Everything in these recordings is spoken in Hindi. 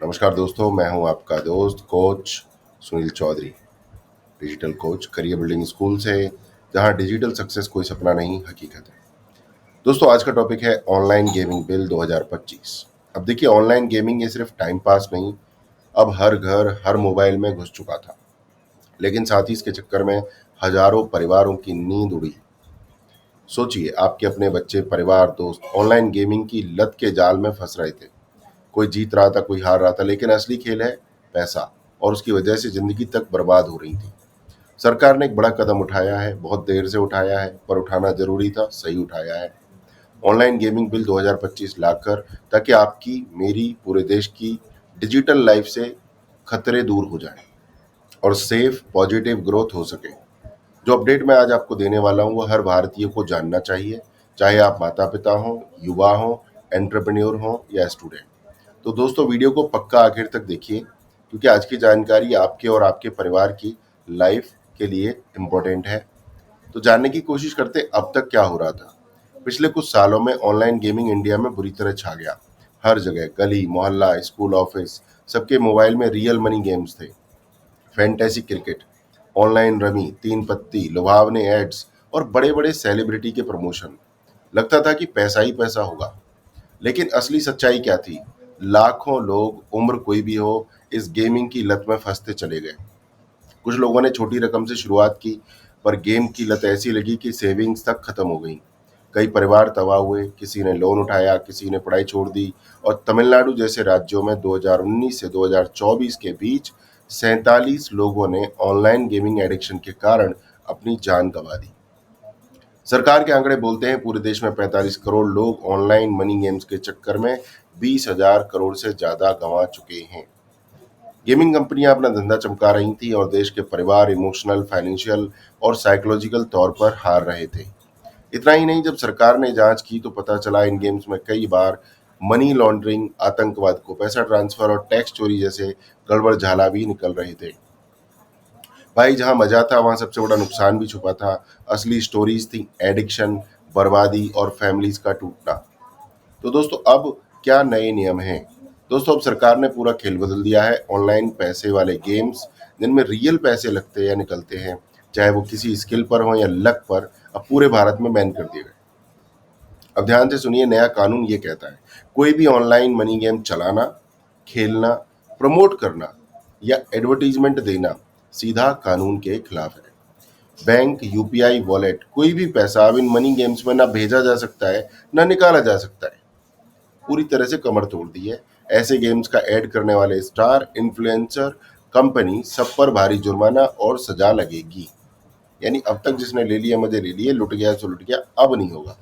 नमस्कार दोस्तों, मैं हूं आपका दोस्त coach Sunil Chaudhary. Digital coach career building school से, जहां डिजिटल सक्सेस कोई सपना नहीं हकीकत है। दोस्तों, आज का टॉपिक है ऑनलाइन गेमिंग बिल 2025। अब देखिए, ऑनलाइन गेमिंग ये सिर्फ टाइम पास नहीं, अब हर घर हर मोबाइल में घुस चुका था। लेकिन साथ ही इसके चक्कर में हजारों परिवारों की नींद उड़ी। सोचिए, आपके अपने बच्चे, परिवार, दोस्त ऑनलाइन गेमिंग की लत के जाल में फंस रहे थे। कोई जीत रहा था, कोई हार रहा था, लेकिन असली खेल है पैसा, और उसकी वजह से जिंदगी तक बर्बाद हो रही थी। सरकार ने एक बड़ा कदम उठाया है, बहुत देर से उठाया है, पर उठाना जरूरी था, सही उठाया है। ऑनलाइन गेमिंग बिल 2025 लाकर, ताकि आपकी, मेरी, पूरे देश की डिजिटल लाइफ से खतरे दूर हो जाए और सेफ पॉजिटिव ग्रोथ हो सके। जो अपडेट मैं आज आपको देने वाला हूँ वो हर भारतीय को जानना चाहिए, चाहे आप माता पिता हों, युवा हों, एंटरप्रेन्योर हों या स्टूडेंट। तो दोस्तों, वीडियो को पक्का आखिर तक देखिए, क्योंकि आज की जानकारी आपके और आपके परिवार की लाइफ के लिए इम्पोर्टेंट है। तो जानने की कोशिश करते अब तक क्या हो रहा था। पिछले कुछ सालों में ऑनलाइन गेमिंग इंडिया में बुरी तरह छा गया। हर जगह, गली मोहल्ला, स्कूल, ऑफिस, सबके मोबाइल में रियल मनी गेम्स थे। फैंटेसी क्रिकेट, ऑनलाइन रमी, तीन पत्ती, लुभावने एड्स और बड़े बड़े सेलिब्रिटी के प्रमोशन। लगता था कि पैसा ही पैसा होगा। लेकिन असली सच्चाई क्या थी? लाखों लोग, उम्र कोई भी हो, इस गेमिंग की लत में फंसते चले गए। कुछ लोगों ने छोटी रकम से शुरुआत की, पर गेम की लत ऐसी लगी कि सेविंग्स तक खत्म हो गई। कई परिवार तबाह हुए, किसी ने लोन उठाया, किसी ने पढ़ाई छोड़ दी, और तमिलनाडु जैसे राज्यों में 2019 से 2024 के बीच 47 लोगों ने ऑनलाइन गेमिंग एडिक्शन के कारण अपनी जान गंवा दी। सरकार के आंकड़े बोलते हैं पूरे देश में 45 करोड़ लोग ऑनलाइन मनी गेम्स के चक्कर में 20,000 करोड़ से ज्यादा गंवा चुके हैं। गेमिंग कंपनियां अपना धंधा चमका रही थी और देश के परिवार इमोशनल, फाइनेंशियल और साइकोलॉजिकल तौर पर हार रहे थे। इतना ही नहीं, जब सरकार ने जांच की तो पता चला इन गेम्स में कई बार मनी लॉन्ड्रिंग, आतंकवाद को पैसा ट्रांसफर और टैक्स चोरी जैसे गड़बड़ झाला भी निकल रहे थे। भाई, जहां मजा था वहां सबसे बड़ा नुकसान भी छुपा था। असली स्टोरीज थी एडिक्शन, बर्बादी और फैमिलीज का टूटना। तो दोस्तों, अब क्या नए नियम हैं? दोस्तों, अब सरकार ने पूरा खेल बदल दिया है। ऑनलाइन पैसे वाले गेम्स, जिनमें रियल पैसे लगते या निकलते हैं, चाहे वो किसी स्किल पर हो या लक पर, अब पूरे भारत में बैन कर दिए गए। अब ध्यान से सुनिए, नया कानून ये कहता है, कोई भी ऑनलाइन मनी गेम चलाना, खेलना, प्रमोट करना या एडवर्टीजमेंट देना सीधा कानून के खिलाफ है। बैंक, यूपीआई, वॉलेट, कोई भी पैसा अब इन मनी गेम्स में ना भेजा जा सकता है, ना निकाला जा सकता है। पूरी तरह से कमर तोड़ दी है। ऐसे गेम्स का ऐड करने वाले स्टार, इन्फ्लुएंसर, कंपनी, सब पर भारी जुर्माना और सजा लगेगी। यानी अब तक जिसने ले लिया मजे ले लिए, लुट गया सो लुट गया, अब नहीं होगा।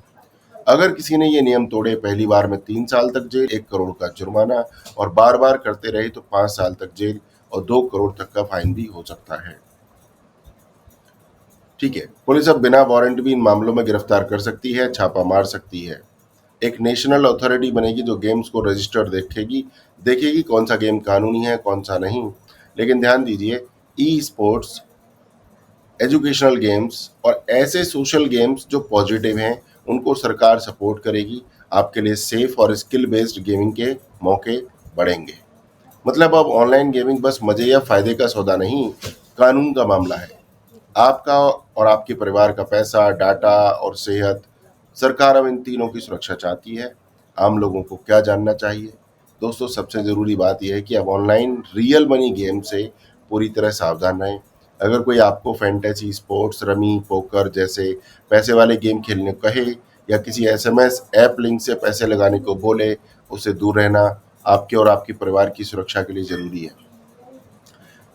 अगर किसी ने ये नियम तोड़े, पहली बार में 3 साल तक जेल, 1 करोड़ का जुर्माना, और बार बार करते रहे तो 5 साल तक जेल और 2 करोड़ तक का फाइन भी हो सकता है। ठीक है, पुलिस अब बिना वारंट भी इन मामलों में गिरफ्तार कर सकती है, छापा मार सकती है। एक नेशनल अथॉरिटी बनेगी जो गेम्स को रजिस्टर्ड देखेगी कौन सा गेम कानूनी है, कौन सा नहीं। लेकिन ध्यान दीजिए, ई स्पोर्ट्स, एजुकेशनल गेम्स और ऐसे सोशल गेम्स जो पॉजिटिव हैं, उनको सरकार सपोर्ट करेगी। आपके लिए सेफ और स्किल बेस्ड गेमिंग के मौके बढ़ेंगे। मतलब अब ऑनलाइन गेमिंग बस मजे या फायदे का सौदा नहीं, कानून का मामला है। आपका और आपके परिवार का पैसा, डाटा और सेहत। सरकार अब इन तीनों की सुरक्षा चाहती है। आम लोगों को क्या जानना चाहिए? दोस्तों, सबसे ज़रूरी बात यह है कि अब ऑनलाइन रियल मनी गेम से पूरी तरह सावधान रहें। अगर कोई आपको फैंटेसी, स्पोर्ट्स, रमी, पोकर जैसे पैसे वाले गेम खेलने को कहे या किसी एसएमएस ऐप लिंक से पैसे लगाने को बोले, उससे दूर रहना आपके और आपके परिवार की सुरक्षा के लिए ज़रूरी है।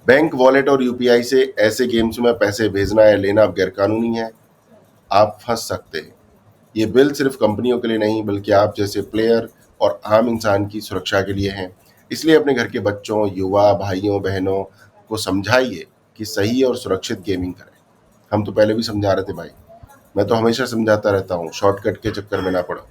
बैंक, वॉलेट और यूपीआई से ऐसे गेम्स में पैसे भेजना या लेना अब गैरकानूनी है। आप फंस सकते हैं। ये बिल सिर्फ कंपनियों के लिए नहीं, बल्कि आप जैसे प्लेयर और आम इंसान की सुरक्षा के लिए है। इसलिए अपने घर के बच्चों, युवा भाइयों बहनों को समझाइए कि सही और सुरक्षित गेमिंग करें। हम तो पहले भी समझा रहे थे भाई, मैं तो हमेशा समझाता रहता हूँ, शॉर्टकट के चक्कर में ना पड़ो।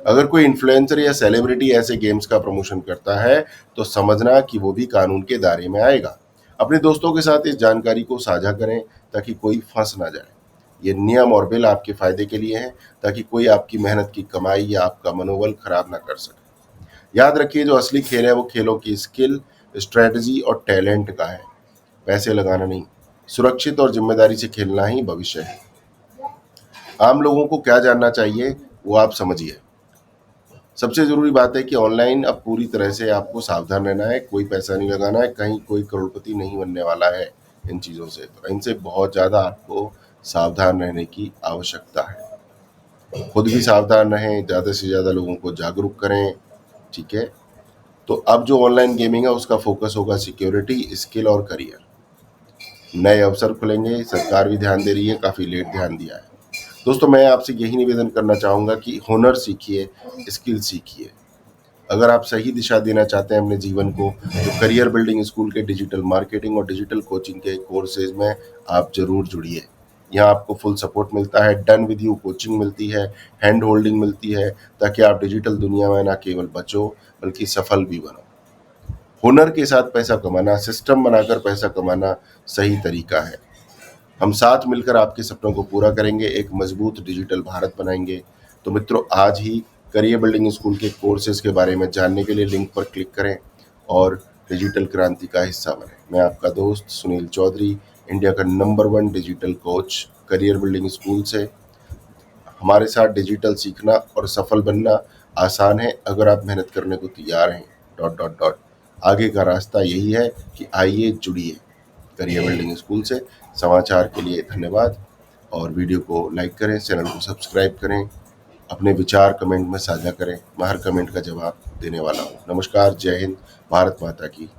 अगर कोई इन्फ्लुएंसर या सेलिब्रिटी ऐसे गेम्स का प्रमोशन करता है, तो समझना कि वो भी कानून के दायरे में आएगा। अपने दोस्तों के साथ इस जानकारी को साझा करें, ताकि कोई फंस ना जाए। ये नियम और बिल आपके फायदे के लिए हैं, ताकि कोई आपकी मेहनत की कमाई या आपका मनोबल खराब ना कर सके। याद रखिए, जो असली खेल है वो खेलों की स्किल, स्ट्रेटजी और टैलेंट का है, पैसे लगाना नहीं। सुरक्षित और जिम्मेदारी से खेलना ही भविष्य है। आम लोगों को क्या जानना चाहिए वो आप समझिए। सबसे जरूरी बात है कि ऑनलाइन अब पूरी तरह से आपको सावधान रहना है, कोई पैसा नहीं लगाना है, कहीं कोई करोड़पति नहीं बनने वाला है इन चीज़ों से। तो इनसे बहुत ज़्यादा आपको सावधान रहने की आवश्यकता है। खुद भी सावधान रहें, ज़्यादा से ज़्यादा लोगों को जागरूक करें, ठीक है। तो अब जो ऑनलाइन गेमिंग है उसका फोकस होगा सिक्योरिटी, स्किल और करियर। नए अवसर खुलेंगे, सरकार भी ध्यान दे रही है, काफ़ी लेट ध्यान दिया है। दोस्तों, मैं आपसे यही निवेदन करना चाहूँगा कि हुनर सीखिए, स्किल सीखिए। अगर आप सही दिशा देना चाहते हैं अपने जीवन को, तो करियर बिल्डिंग स्कूल के डिजिटल मार्केटिंग और डिजिटल कोचिंग के कोर्सेज में आप जरूर जुड़िए। यहाँ आपको फुल सपोर्ट मिलता है, डन विद यू कोचिंग मिलती है, हैंड होल्डिंग मिलती है, ताकि आप डिजिटल दुनिया में ना केवल बचो बल्कि सफल भी बनो। हुनर के साथ पैसा कमाना, सिस्टम बनाकर पैसा कमाना सही तरीका है। हम साथ मिलकर आपके सपनों को पूरा करेंगे, एक मजबूत डिजिटल भारत बनाएंगे। तो मित्रों, आज ही करियर बिल्डिंग स्कूल के कोर्सेज के बारे में जानने के लिए लिंक पर क्लिक करें और डिजिटल क्रांति का हिस्सा बने। मैं आपका दोस्त सुनील चौधरी, इंडिया का number 1 digital coach, career building school से। हमारे साथ डिजिटल सीखना और सफल बनना आसान है, अगर आप मेहनत करने को तैयार हैं। डॉट डॉट डॉट आगे का रास्ता यही है कि आइए जुड़िए करियर बिल्डिंग स्कूल से। समाचार के लिए धन्यवाद, और वीडियो को लाइक करें, चैनल को सब्सक्राइब करें, अपने विचार कमेंट में साझा करें। मैं हर कमेंट का जवाब देने वाला हूँ। नमस्कार, जय हिंद, भारत माता की